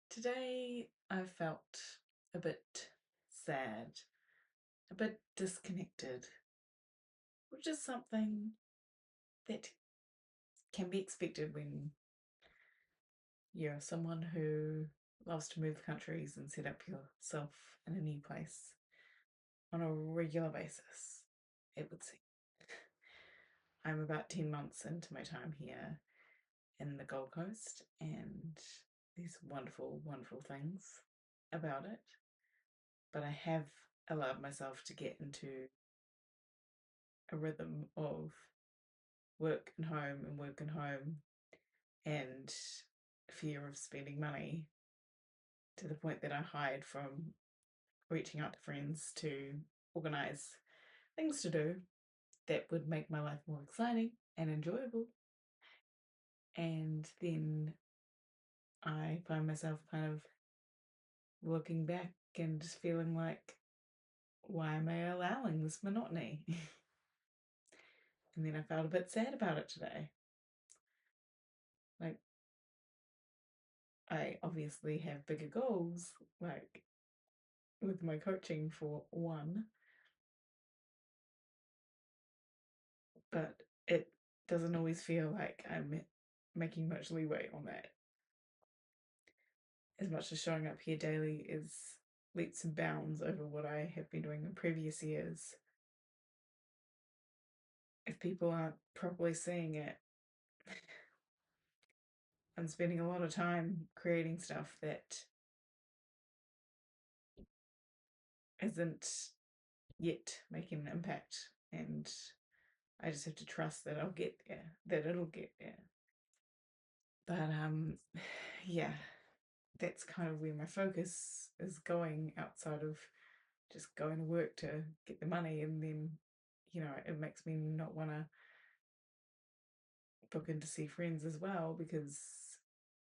Today I felt a bit sad, a bit disconnected, which is something that can be expected when you're someone who loves to move countries and set up yourself in a new place on a regular basis, it would seem. I'm about 10 months into my time here in the Gold Coast, and there's wonderful, wonderful things about it. But I have allowed myself to get into a rhythm of work and home and work and home and fear of spending money to the point that I hide from reaching out to friends to organize things to do that would make my life more exciting and enjoyable. And then I find myself kind of looking back and just feeling like, why am I allowing this monotony? And then I felt a bit sad about it today. Like, I obviously have bigger goals, like with my coaching for one, but it doesn't always feel like I'm making much leeway on that. As much as showing up here daily is leaps and bounds over what I have been doing in previous years, if people aren't properly seeing it, I'm spending a lot of time creating stuff that isn't yet making an impact, and I just have to trust that I'll get there, that it'll get there. But yeah, that's kind of where my focus is going outside of just going to work to get the money. And then, it makes me not want to book in to see friends as well, because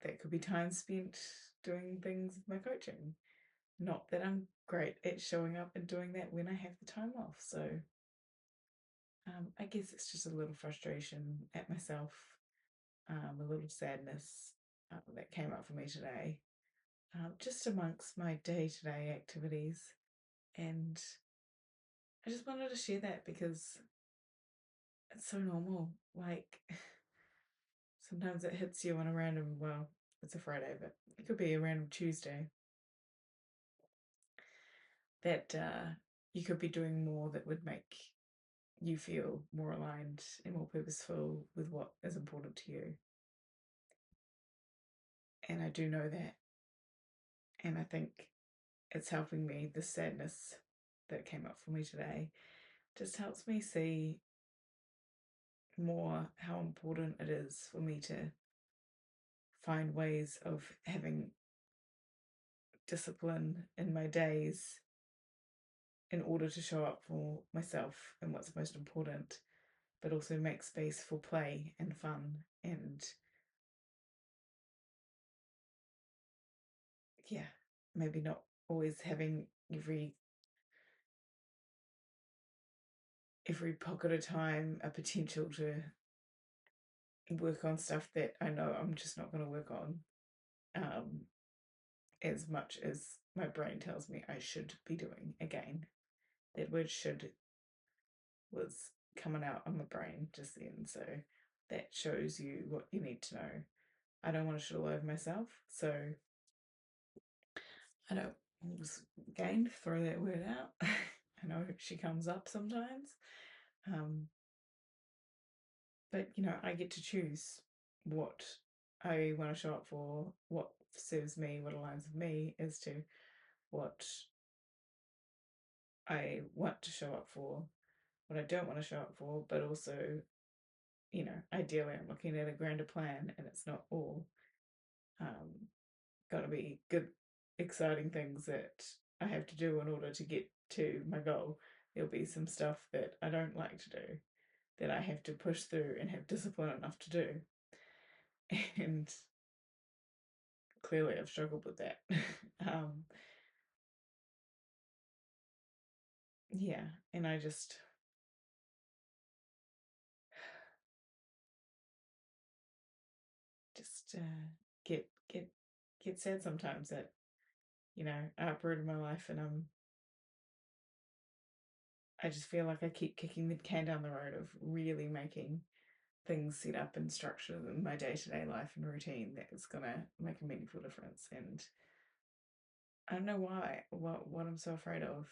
that could be time spent doing things with my coaching. Not that I'm great at showing up and doing that when I have the time off. So I guess it's just a little frustration at myself, a little sadness that came up for me today, just amongst my day-to-day activities. And I just wanted to share that because it's so normal. Like, sometimes it hits you on a random, well, it's a Friday, but it could be a random Tuesday, that you could be doing more that would make you feel more aligned and more purposeful with what is important to you. And I do know that. And I think it's helping me. The sadness that came up for me today just helps me see more how important it is for me to find ways of having discipline in my days in order to show up for myself and what's most important, but also make space for play and fun. And yeah, maybe not always having every pocket of time a potential to work on stuff that I know I'm just not going to work on, as much as my brain tells me I should be doing. Again, that word should was coming out on my brain just then, so that shows you what you need to know. I don't want to shit all over myself, so I don't, again, throw that word out. I know she comes up sometimes, um, but I get to choose what I want to show up for, what serves me, what aligns with me, as to what I want to show up for, what I don't want to show up for. But also, ideally I'm looking at a grander plan, and it's not all going to be good, exciting things that I have to do in order to get to my goal. There'll be some stuff that I don't like to do, that I have to push through and have discipline enough to do. And clearly I've struggled with that. um, yeah, and I just get get sad sometimes that, I uprooted my life and I just feel like I keep kicking the can down the road of really making things set up and structured in my day-to-day life and routine that is gonna make a meaningful difference. And I don't know why, what I'm so afraid of,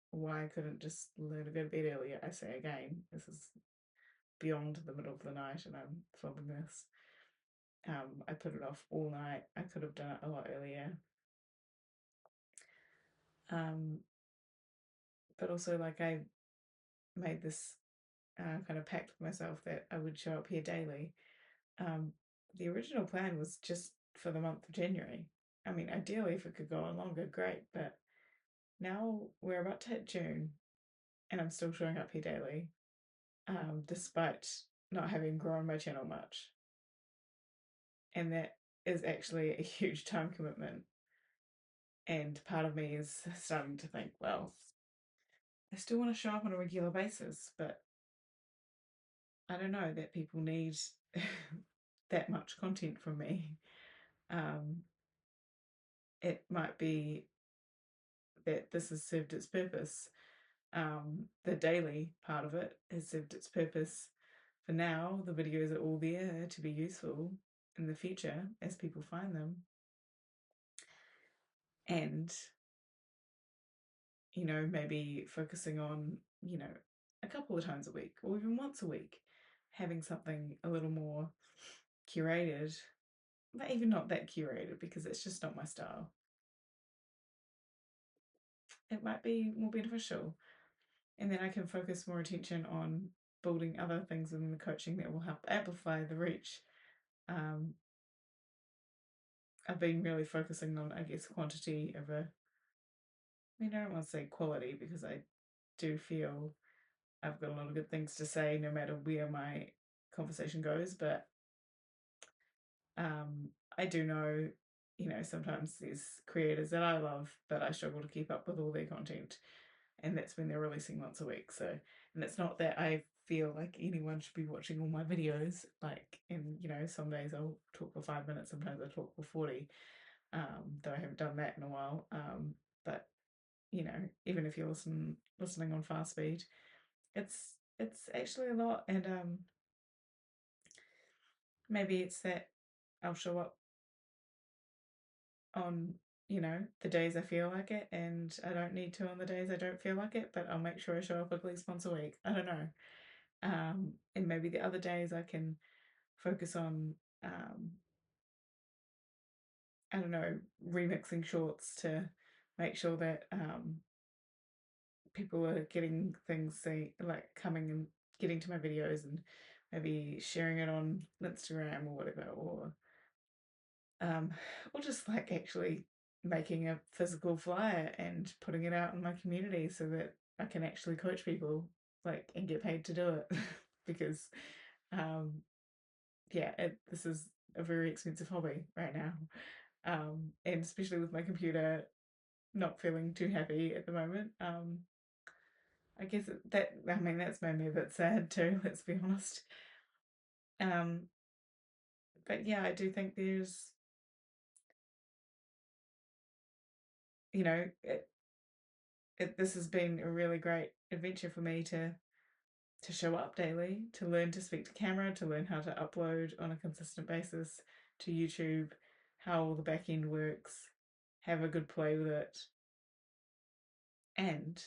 why I couldn't just learn to go to bed earlier. I say again, this is beyond the middle of the night and I'm filming this. I put it off all night. I could have done it a lot earlier. Um, but also, like, I made this kind of pact with myself that I would show up here daily. Um, the original plan was just for the month of January. I mean, ideally, if it could go on longer, great. But now we're about to hit June, and I'm still showing up here daily, despite not having grown my channel much. And that is actually a huge time commitment. And part of me is starting to think, well, I still want to show up on a regular basis, but I don't know that people need that much content from me. Um, it might be that this has served its purpose. The daily part of it has served its purpose for now. The videos are all there to be useful in the future as people find them. And, maybe focusing on, a couple of times a week or even once a week, having something a little more curated, but even not that curated because it's just not my style. It might be more beneficial. And then I can focus more attention on building other things within the coaching that will help amplify the reach. Um, I've been really focusing on, I guess, quantity over, I mean, I don't want to say quality because I do feel I've got a lot of good things to say no matter where my conversation goes, but I do know, sometimes there's creators that I love, but I struggle to keep up with all their content. And that's when they're releasing once a week. So, and it's not that I feel like anyone should be watching all my videos. Like, and some days I'll talk for 5 minutes, sometimes I talk for 40. Though I haven't done that in a while. But even if you're listening on fast speed, it's actually a lot. And maybe it's that I'll show up on the days I feel like it, and I don't need to on the days I don't feel like it, but I'll make sure I show up at least once a week. I don't know. And maybe the other days I can focus on, I don't know, remixing shorts to make sure that people are getting things, say, like coming and getting to my videos and maybe sharing it on Instagram or whatever, um, or just like actually making a physical flyer and putting it out in my community so that I can actually coach people, like, and get paid to do it because um yeah, this is a very expensive hobby right now. And especially with my computer not feeling too happy at the moment. I guess I mean, that's made me a bit sad too, let's be honest. Um, but yeah, I do think there's, this has been a really great adventure for me to show up daily, to learn to speak to camera, to learn how to upload on a consistent basis to YouTube, how all the back end works, have a good play with it, and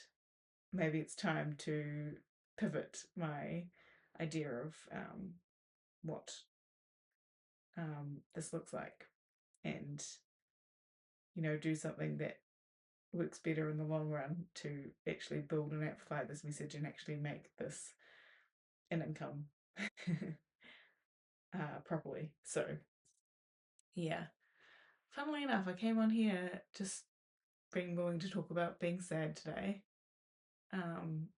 maybe it's time to pivot my idea of what this looks like and, do something that works better in the long run to actually build and amplify this message and actually make this an income properly. So, yeah. Funnily enough, I came on here just being willing to talk about being sad today. Um,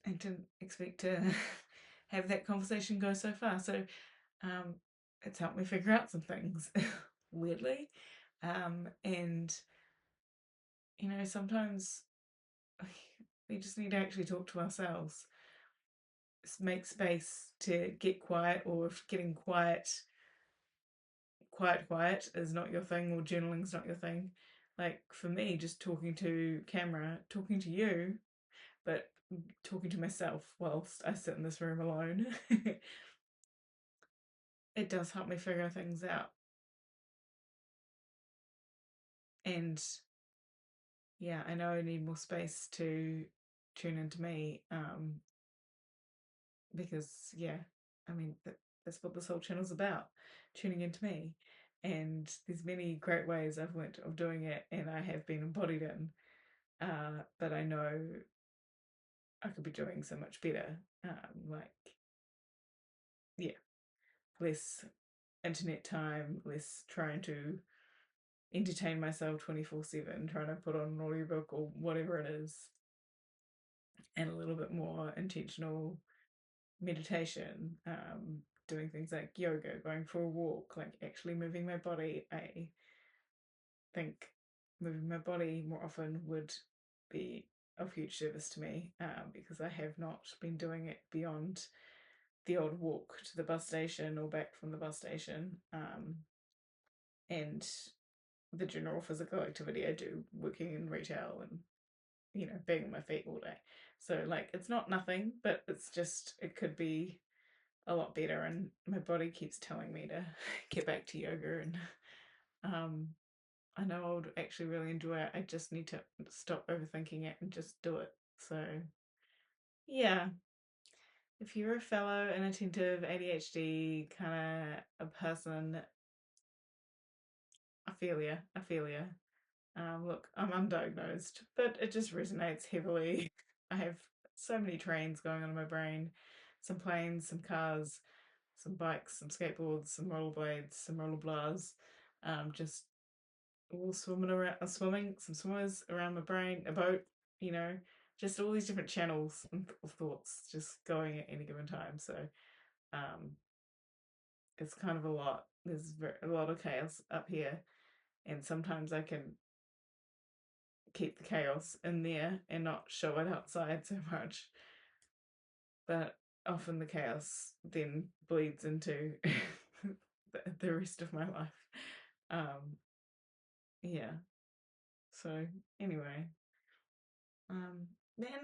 I didn't expect to have that conversation go so far. So, um, it's helped me figure out some things, weirdly. And, sometimes we just need to actually talk to ourselves, make space to get quiet, or if getting quiet quiet is not your thing, or journaling's not your thing. Like for me, just talking to camera, talking to you, but talking to myself whilst I sit in this room alone, it does help me figure things out. And yeah, I know I need more space to tune into me, because yeah, I mean that's what this whole channel's about, tuning into me. And there's many great ways I've learnt of doing it, and I have been embodied in. But I know I could be doing so much better. Like, yeah, less internet time, less trying to entertain myself 24/7, trying to put on an audiobook or whatever it is, and a little bit more intentional meditation, doing things like yoga, going for a walk, like actually moving my body. I think moving my body more often would be of huge service to me, because I have not been doing it beyond the odd walk to the bus station or back from the bus station, and the general physical activity I do working in retail and, being on my feet all day. So like it's not nothing, but it's just it could be a lot better, and my body keeps telling me to get back to yoga, and um I know I would actually really enjoy it. I just need to stop overthinking it and just do it. So yeah, if you're a fellow inattentive ADHD kind of a person, I feel ya. Look, I'm undiagnosed, but it just resonates heavily. I have so many trains going on in my brain, some planes, some cars, some bikes, some skateboards, some rollerblades, some rollerblars, just all swimming around, swimming, some swimmers around my brain, a boat, you know, just all these different channels of thoughts just going at any given time. So um, it's kind of a lot. There's a lot of chaos up here, and sometimes I can keep the chaos in there and not show it outside so much. But often the chaos then bleeds into the rest of my life. Um, yeah. So anyway, and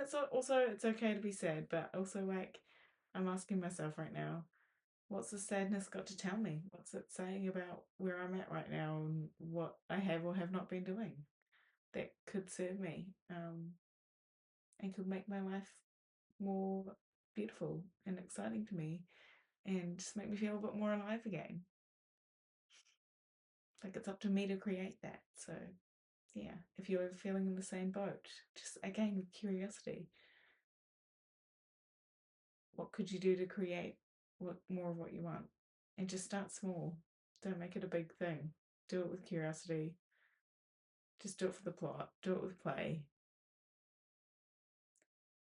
it's also it's okay to be sad, but also like I'm asking myself right now, what's the sadness got to tell me? What's it saying about where I'm at right now and what I have or have not been doing that could serve me, and could make my life more beautiful and exciting to me, and just make me feel a bit more alive again. Like it's up to me to create that. So yeah, if you're feeling in the same boat, just again with curiosity, what could you do to create more of what you want? And just start small. Don't make it a big thing. Do it with curiosity. Just do it for the plot. Do it with play.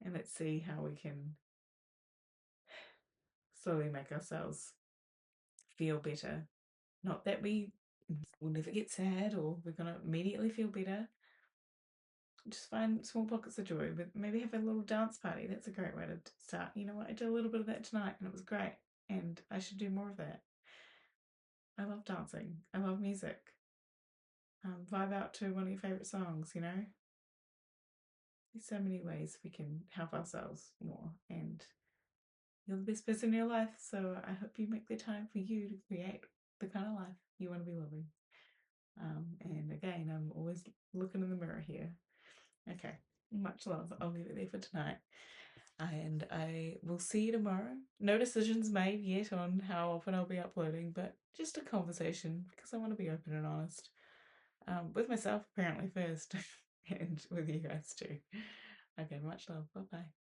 And let's see how we can slowly make ourselves feel better. Not that we will never get sad or we're going to immediately feel better. Just find small pockets of joy, but maybe have a little dance party. That's a great way to start. You know what? I did a little bit of that tonight and it was great. And I should do more of that. I love dancing. I love music. Vibe out to one of your favourite songs, you know? There's so many ways we can help ourselves more, and you're the best person in your life, so I hope you make the time for you to create the kind of life you want to be living. And again, I'm always looking in the mirror here. Okay, much love. I'll leave it there for tonight. And I will see you tomorrow. No decisions made yet on how often I'll be uploading, but just a conversation because I want to be open and honest. With myself, apparently, first, and with you guys too. Okay, much love. Bye bye.